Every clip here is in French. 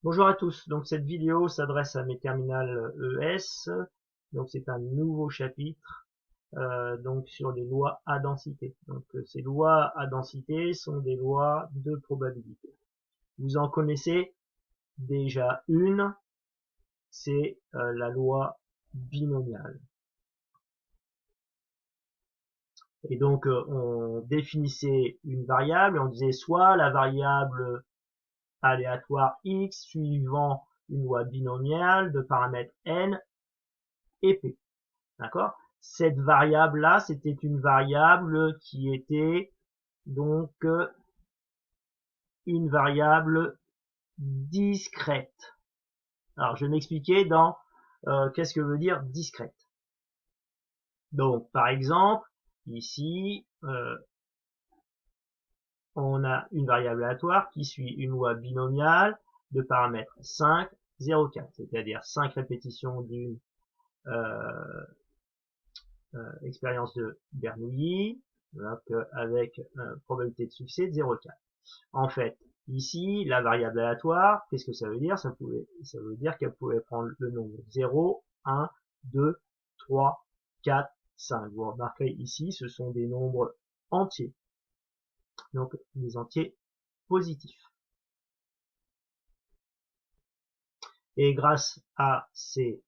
Bonjour à tous, donc cette vidéo s'adresse à mes terminales ES, donc c'est un nouveau chapitre donc sur les lois à densité. Donc ces lois à densité sont des lois de probabilité. Vous en connaissez déjà une, c'est la loi binomiale. Et donc on définissait une variable et on disait soit la variable aléatoire x suivant une loi binomiale de paramètres n et p. D'accord? Cette variable-là, c'était une variable qui était donc une variable discrète. Alors, je vais m'expliquer dans qu'est-ce que veut dire discrète. Donc, par exemple, ici, on a une variable aléatoire qui suit une loi binomiale de paramètres 5, 0, 4, c'est-à-dire 5 répétitions d'une expérience de Bernoulli, avec probabilité de succès de 0,4. En fait, ici, la variable aléatoire, qu'est-ce que ça veut dire? Ça veut dire qu'elle pouvait prendre le nombre 0, 1, 2, 3, 4, 5. Vous remarquez ici, ce sont des nombres entiers, donc des entiers positifs. Et grâce à ces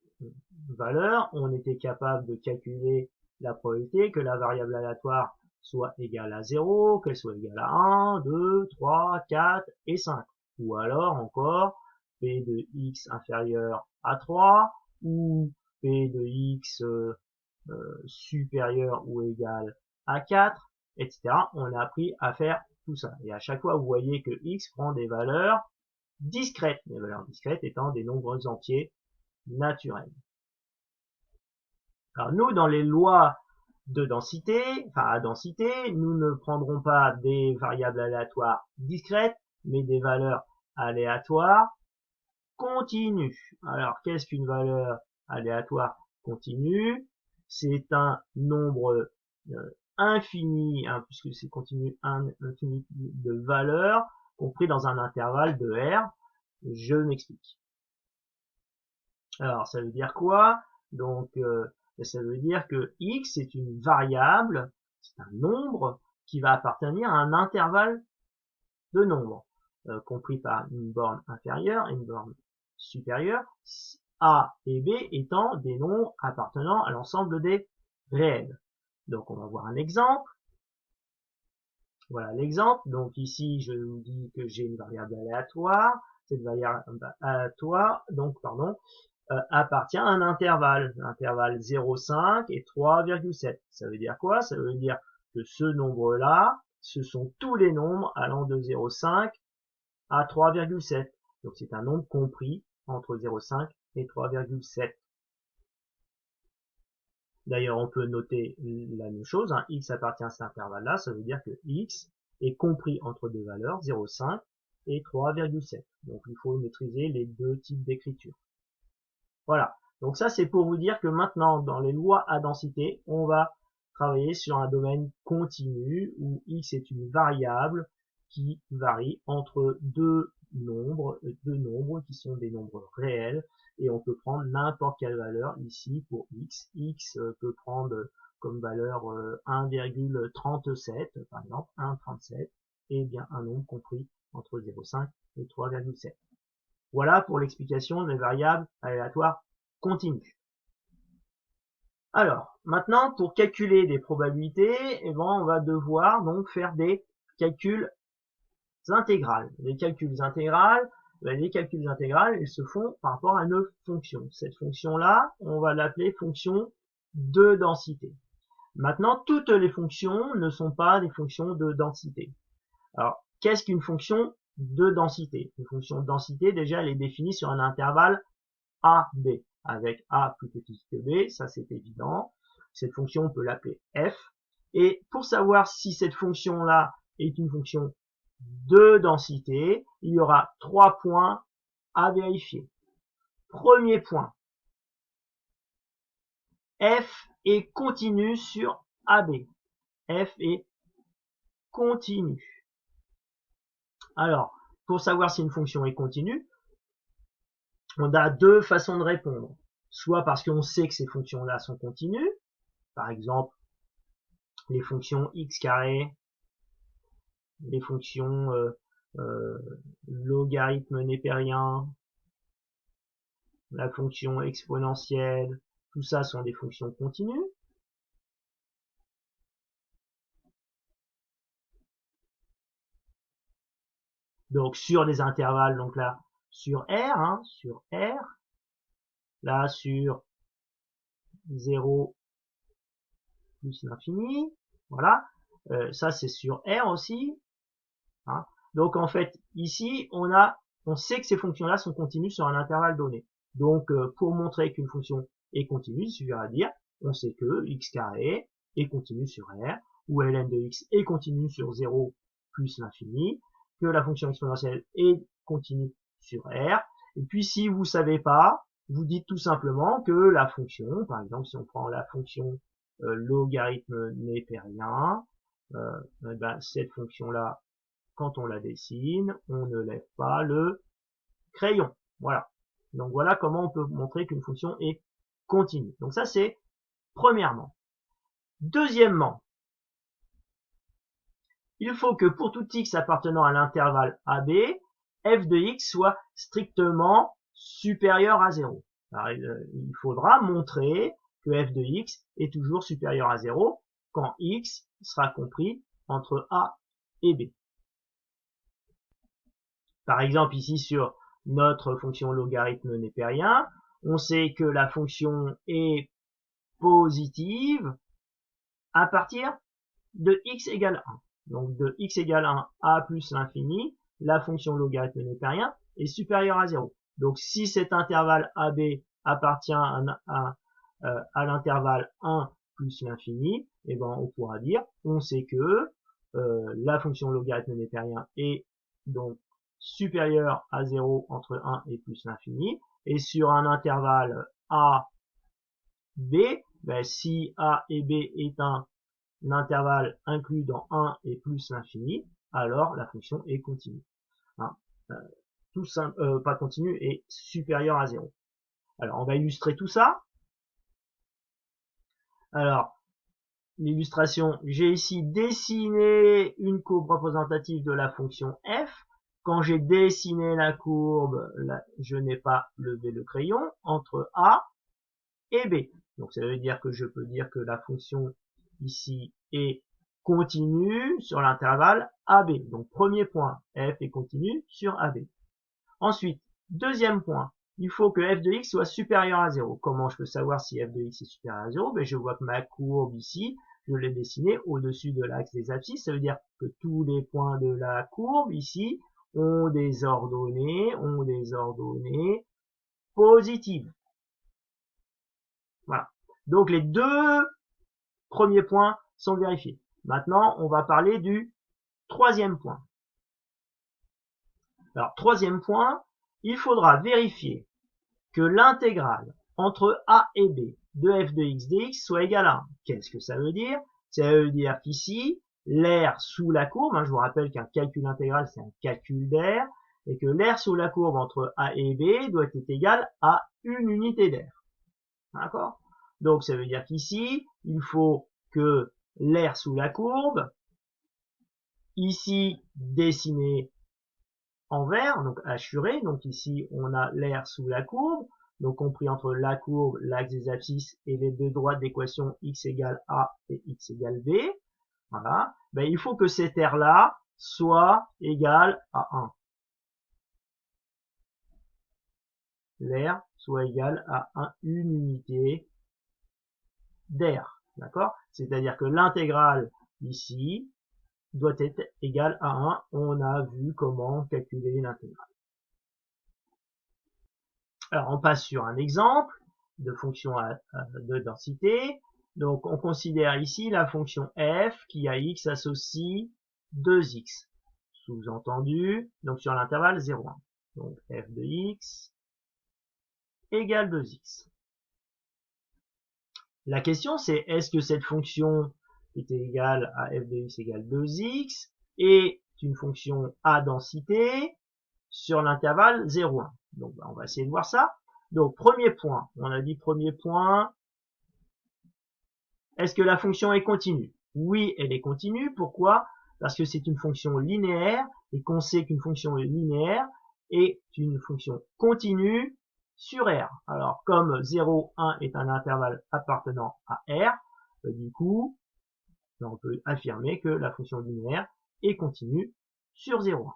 valeurs, on était capable de calculer la probabilité que la variable aléatoire soit égale à 0, qu'elle soit égale à 1, 2, 3, 4 et 5. Ou alors encore p de x inférieur à 3 ou p de x supérieur ou égal à 4, etc. On a appris à faire tout ça. Et à chaque fois, vous voyez que x prend des valeurs discrètes, les valeurs discrètes étant des nombres entiers naturels. Alors nous, dans les lois de densité, enfin à densité, nous ne prendrons pas des variables aléatoires discrètes, mais des valeurs aléatoires continues. Alors qu'est-ce qu'une valeur aléatoire continue? C'est un nombre infini, hein, puisque c'est continu infini de valeurs, compris dans un intervalle de R. Je m'explique. Alors ça veut dire quoi? Donc ça veut dire que x est une variable, c'est un nombre qui va appartenir à un intervalle de nombres, compris par une borne inférieure et une borne supérieure, a et b étant des nombres appartenant à l'ensemble des réels. Donc on va voir un exemple. Voilà l'exemple. Donc ici je vous dis que j'ai une variable aléatoire. Cette variable aléatoire, donc pardon, appartient à un intervalle 0,5 et 3,7. Ça veut dire quoi? Ça veut dire que ce nombre-là, ce sont tous les nombres allant de 0,5 à 3,7. Donc c'est un nombre compris entre 0,5 et 3,7. D'ailleurs, on peut noter la même chose, hein, x appartient à cet intervalle-là, ça veut dire que x est compris entre deux valeurs, 0,5 et 3,7. Donc il faut maîtriser les deux types d'écriture. Voilà. Donc ça, c'est pour vous dire que maintenant, dans les lois à densité, on va travailler sur un domaine continu où x est une variable qui varie entre deux nombres qui sont des nombres réels, et on peut prendre n'importe quelle valeur ici pour x. X peut prendre comme valeur 1,37, par exemple 1,37, et bien un nombre compris entre 0,5 et 3,7. Voilà pour l'explication des variables aléatoires continues. Alors, maintenant, pour calculer des probabilités, eh ben, on va devoir donc faire des calculs intégrales. Les calculs intégrales, ils se font par rapport à une fonction. Cette fonction-là, on va l'appeler fonction de densité. Maintenant, toutes les fonctions ne sont pas des fonctions de densité. Alors, qu'est-ce qu'une fonction de densité? Une fonction de densité, déjà, elle est définie sur un intervalle a, b, avec a plus petit que b, ça c'est évident. Cette fonction, on peut l'appeler f. Et pour savoir si cette fonction-là est une fonction de densité, il y aura 3 points à vérifier. Premier point, f est continu sur AB. F est continu. Alors, pour savoir si une fonction est continue, on a deux façons de répondre. Soit parce qu'on sait que ces fonctions-là sont continues, par exemple les fonctions x carré, les fonctions logarithme népérien, la fonction exponentielle, tout ça sont des fonctions continues. Donc sur des intervalles, donc là sur R, sur R, là sur 0 plus l'infini, voilà, ça c'est sur R aussi, hein. Donc en fait ici on sait que ces fonctions-là sont continues sur un intervalle donné. Donc pour montrer qu'une fonction est continue, il suffira de dire on sait que x carré est continu sur R, ou ln de x est continu sur 0 plus l'infini, que la fonction exponentielle est continue sur R. Et puis si vous savez pas, vous dites tout simplement que la fonction, par exemple si on prend la fonction logarithme népérien, ben, cette fonction-là, quand on la dessine, on ne lève pas le crayon. Voilà. Donc voilà comment on peut montrer qu'une fonction est continue. Donc ça c'est premièrement. Deuxièmement, il faut que pour tout x appartenant à l'intervalle AB, f de x soit strictement supérieur à 0. Alors, il faudra montrer que f de x est toujours supérieur à 0 quand x sera compris entre A et B. Par exemple, ici sur notre fonction logarithme népérien, on sait que la fonction est positive à partir de x égale 1. Donc de x égale 1 à plus l'infini, la fonction logarithme népérien est supérieure à 0. Donc si cet intervalle AB appartient à l'intervalle 1 plus l'infini, eh ben on pourra dire, on sait que la fonction logarithme népérien est donc supérieure à 0 entre 1 et plus l'infini, et sur un intervalle A, B, ben, si A et B est un intervalle inclus dans 1 et plus l'infini, alors la fonction est continue. Hein, tout simple, pas continue, est supérieure à 0. Alors on va illustrer tout ça. Alors, l'illustration, j'ai ici dessiné une courbe représentative de la fonction f. Quand j'ai dessiné la courbe, là, je n'ai pas levé le crayon entre A et B. Donc ça veut dire que je peux dire que la fonction ici est continue sur l'intervalle AB. Donc premier point, f est continue sur AB. Ensuite, deuxième point, il faut que f de x soit supérieur à 0. Comment je peux savoir si f de x est supérieur à 0? Ben, je vois que ma courbe ici, je l'ai dessinée au-dessus de l'axe des abscisses. Ça veut dire que tous les points de la courbe ici ont des ordonnées positives. Voilà. Donc les deux premiers points sont vérifiés. Maintenant, on va parler du troisième point. Alors, troisième point, il faudra vérifier que l'intégrale entre A et B de f de x dx soit égale à 1. Qu'est-ce que ça veut dire? Ça veut dire qu'ici, l'aire sous la courbe, je vous rappelle qu'un calcul intégral, c'est un calcul d'aire, et que l'aire sous la courbe entre A et B doit être égal à une unité d'aire. D'accord? Donc, ça veut dire qu'ici, il faut que l'aire sous la courbe, ici dessiné en vert, donc hachuré, donc ici on a l'aire sous la courbe, donc compris entre la courbe, l'axe des abscisses et les deux droites d'équation x égale a et x égale b. Voilà. Ben, il faut que cette aire-là soit égale à 1. L'aire soit égale à une unité d'aire. D'accord? C'est-à-dire que l'intégrale ici doit être égale à 1. On a vu comment calculer l'intégrale. Alors, on passe sur un exemple de fonction de densité. Donc, on considère ici la fonction f qui à x associe 2x. Sous-entendu, donc sur l'intervalle 0,1. Donc, f de x égale 2x. La question, c'est est-ce que cette fonction est égale à f de x égale 2x est une fonction à densité sur l'intervalle 0,1. Donc on va essayer de voir ça. Donc premier point, on a dit premier point, est-ce que la fonction est continue? Oui, elle est continue. Pourquoi? Parce que c'est une fonction linéaire et qu'on sait qu'une fonction linéaire est une fonction continue sur R. Alors comme 0, 1 est un intervalle appartenant à R, du coup, on peut affirmer que la fonction linéaire est continue sur 0, 1.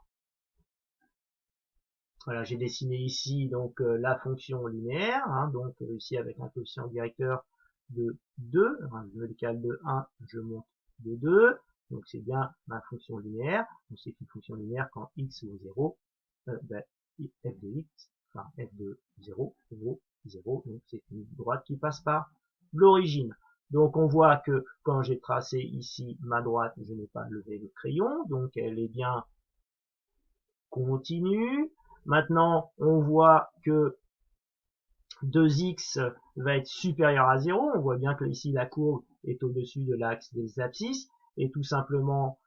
Voilà, j'ai dessiné ici donc la fonction linéaire, hein, donc ici avec un coefficient directeur de 2, hein, je me décale de 1, je monte de 2, donc c'est bien ma fonction linéaire. On sait qu'une fonction linéaire quand x vaut 0, ben, f de x, enfin f de 0 vaut 0, donc c'est une droite qui passe par l'origine. Donc on voit que quand j'ai tracé ici ma droite, je n'ai pas levé le crayon, donc elle est bien continue. Maintenant, on voit que 2x va être supérieur à 0. On voit bien que ici, la courbe est au-dessus de l'axe des abscisses. Et tout simplement,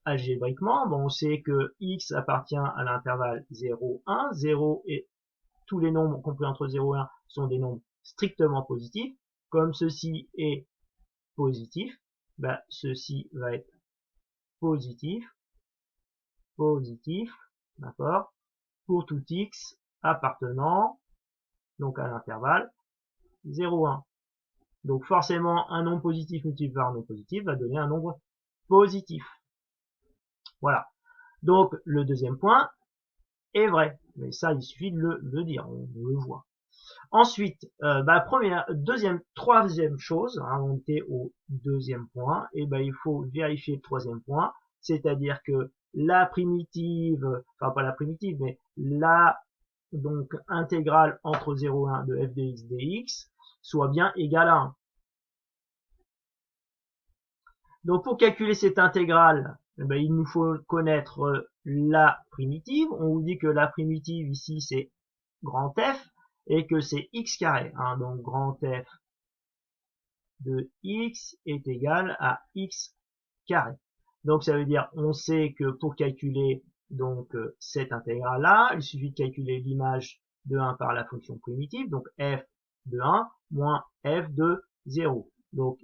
algébriquement, on sait que x appartient à l'intervalle 0, 1. 0 et tous les nombres compris entre 0 et 1 sont des nombres strictement positifs. Comme ceci est positif, ben, ceci va être positif, positif, d'accord, pour tout x appartenant donc à l'intervalle 0, 1. Donc forcément, un nombre positif multiplié par un nombre positif va donner un nombre positif. Voilà. Donc le deuxième point est vrai. Mais ça, il suffit de le dire, on le voit. Ensuite, troisième chose, hein, on était au deuxième point, et il faut vérifier le troisième point, c'est-à-dire que la primitive, enfin pas la primitive, mais la donc intégrale entre 0 et 1 de f de x dx soit bien égale à 1. Donc pour calculer cette intégrale, il nous faut connaître la primitive. On vous dit que la primitive ici c'est grand F et que c'est x carré. Hein, donc grand F de x est égal à x carré. Donc ça veut dire on sait que pour calculer donc cette intégrale là, il suffit de calculer l'image de 1 par la fonction primitive, donc f de 1 moins f de 0. Donc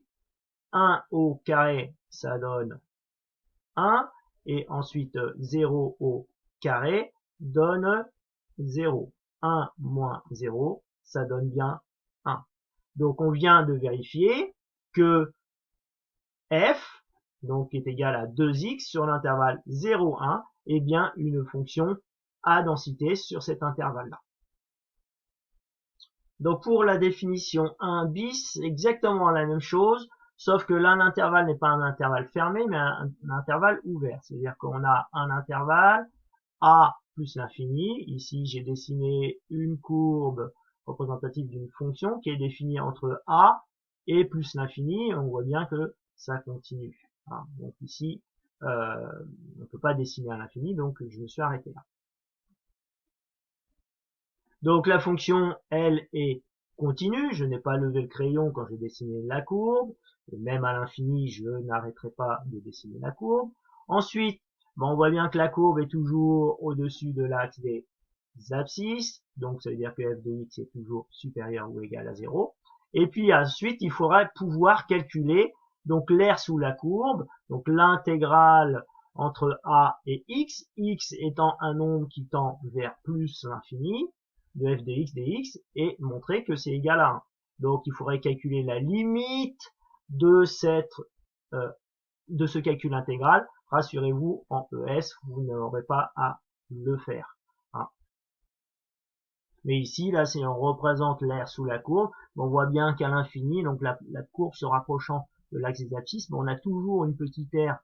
1 au carré, ça donne 1, et ensuite 0 au carré donne 0. 1 moins 0, ça donne bien 1. Donc on vient de vérifier que f, donc est égal à 2x sur l'intervalle 0, 1, est bien une fonction à densité sur cet intervalle-là. Donc pour la définition 1 bis, c'est exactement la même chose, sauf que là l'intervalle n'est pas un intervalle fermé, mais un intervalle ouvert. C'est-à-dire qu'on a un intervalle a plus l'infini. Ici j'ai dessiné une courbe représentative d'une fonction qui est définie entre a et plus l'infini. On voit bien que ça continue. Donc ici, on ne peut pas dessiner à l'infini, donc je me suis arrêté là. Donc la fonction, elle, est continue. Je n'ai pas levé le crayon quand j'ai dessiné la courbe. Et même à l'infini, je n'arrêterai pas de dessiner la courbe. Ensuite, on voit bien que la courbe est toujours au-dessus de l'axe des abscisses. Donc ça veut dire que f de x est toujours supérieur ou égal à 0. Et puis ensuite, il faudra pouvoir calculer donc l'aire sous la courbe, donc l'intégrale entre a et x étant un nombre qui tend vers plus l'infini, de f de x dx, et montrer que c'est égal à 1. Donc il faudrait calculer la limite de ce calcul intégral. Rassurez-vous, en ES, vous n'aurez pas à le faire. Mais ici, là, si on représente l'aire sous la courbe, on voit bien qu'à l'infini, donc la courbe se rapprochant de l'axe des abscisses, on a toujours une petite aire,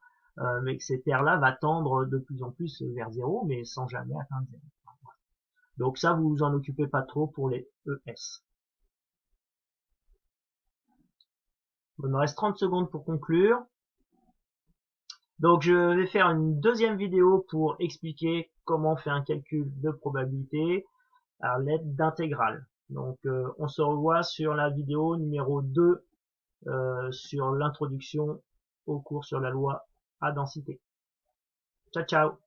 mais cette aire-là va tendre de plus en plus vers 0, mais sans jamais atteindre 0. Donc ça, vous vous en occupez pas trop pour les ES. Il me reste 30 secondes pour conclure. Donc je vais faire une deuxième vidéo pour expliquer comment on fait un calcul de probabilité à l'aide d'intégrales. Donc on se revoit sur la vidéo numéro 2 sur l'introduction au cours sur la loi à densité. Ciao ciao.